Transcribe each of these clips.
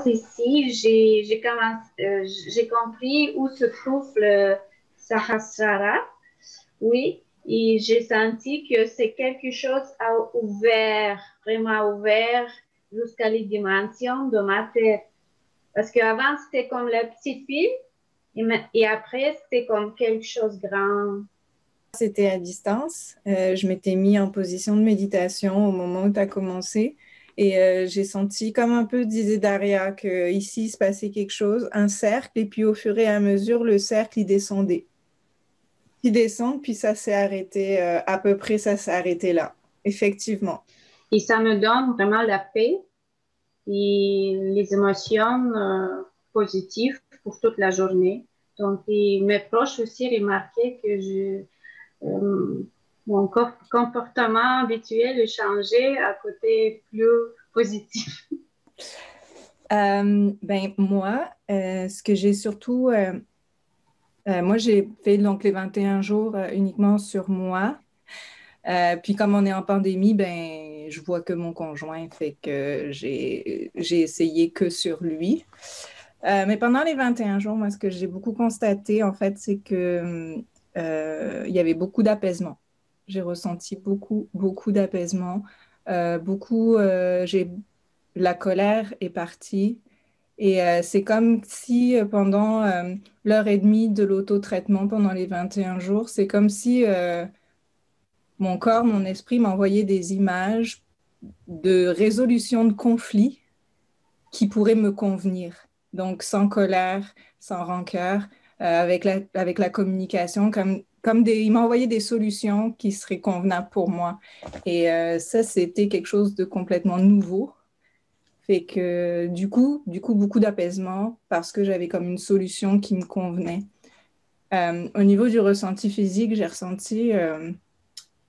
ici, j'ai compris où se trouve le Sahasrara, oui, et j'ai senti que c'est quelque chose à ouvert, vraiment ouvert jusqu'à les dimensions de ma tête. Parce qu'avant, c'était comme la petite fille, et après, c'était comme quelque chose de grand. C'était à distance. Je m'étais mis en position de méditation au moment où tu as commencé. Et j'ai senti, comme un peu disait Daria, qu'ici, il se passait quelque chose, un cercle, et puis au fur et à mesure, le cercle, il descendait. Il descend, puis ça s'est arrêté, à peu près, ça s'est arrêté là, effectivement. Et ça me donne vraiment la paix et les émotions positives pour toute la journée. Donc, et mes proches aussi remarquaient que mon comportement habituel est changé à côté plus positif. Ben, moi, ce que j'ai surtout, moi, j'ai fait donc les 21 jours uniquement sur moi. Puis comme on est en pandémie, ben je vois que mon conjoint fait que j'ai essayé que sur lui. Mais pendant les 21 jours, moi, ce que j'ai beaucoup constaté, en fait, c'est que il y avait beaucoup d'apaisement. J'ai ressenti beaucoup d'apaisement. La colère est partie. Et c'est comme si pendant l'heure et demie de l'auto-traitement, pendant les 21 jours, c'est comme si mon corps, mon esprit m'envoyait des images de résolution de conflits qui pourraient me convenir. Donc, sans colère, sans rancœur, avec la communication, il m'a envoyé des solutions qui seraient convenables pour moi. Et ça, c'était quelque chose de complètement nouveau. Fait que du coup, beaucoup d'apaisement parce que j'avais comme une solution qui me convenait. Au niveau du ressenti physique, j'ai ressenti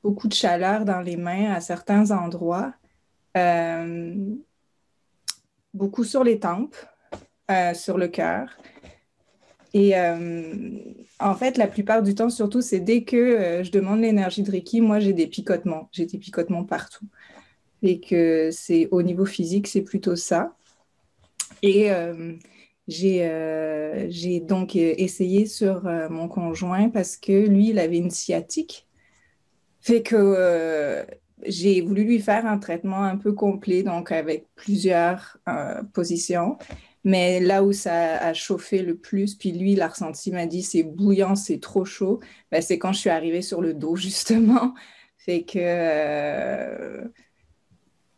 beaucoup de chaleur dans les mains à certains endroits, euh, beaucoup sur les tempes, sur le cœur. Et en fait, la plupart du temps, surtout, c'est dès que je demande l'énergie de Reiki, moi, j'ai des picotements. J'ai des picotements partout. Et que c'est au niveau physique, c'est plutôt ça. Et j'ai donc essayé sur mon conjoint parce que lui, il avait une sciatique. Fait que j'ai voulu lui faire un traitement un peu complet, donc avec plusieurs positions. Mais là où ça a chauffé le plus, puis lui, il a ressenti, il m'a dit, c'est bouillant, c'est trop chaud, ben, c'est quand je suis arrivée sur le dos, justement. Fait que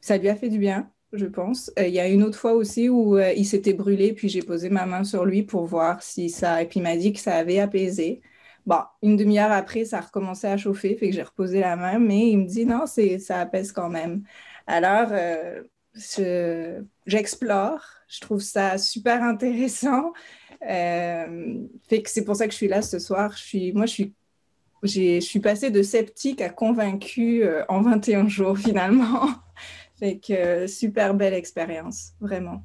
ça lui a fait du bien, je pense. Il y a une autre fois aussi où il s'était brûlé, puis j'ai posé ma main sur lui pour voir si ça... Et puis il m'a dit que ça avait apaisé. Bon, une demi-heure après, ça a recommencé à chauffer, fait que j'ai reposé la main, mais il me dit non, ça apaise quand même. Alors, j'explore, je trouve ça super intéressant. Fait que c'est pour ça que je suis là ce soir. Je suis passée de sceptique à convaincue en 21 jours finalement. Fait que super belle expérience, vraiment.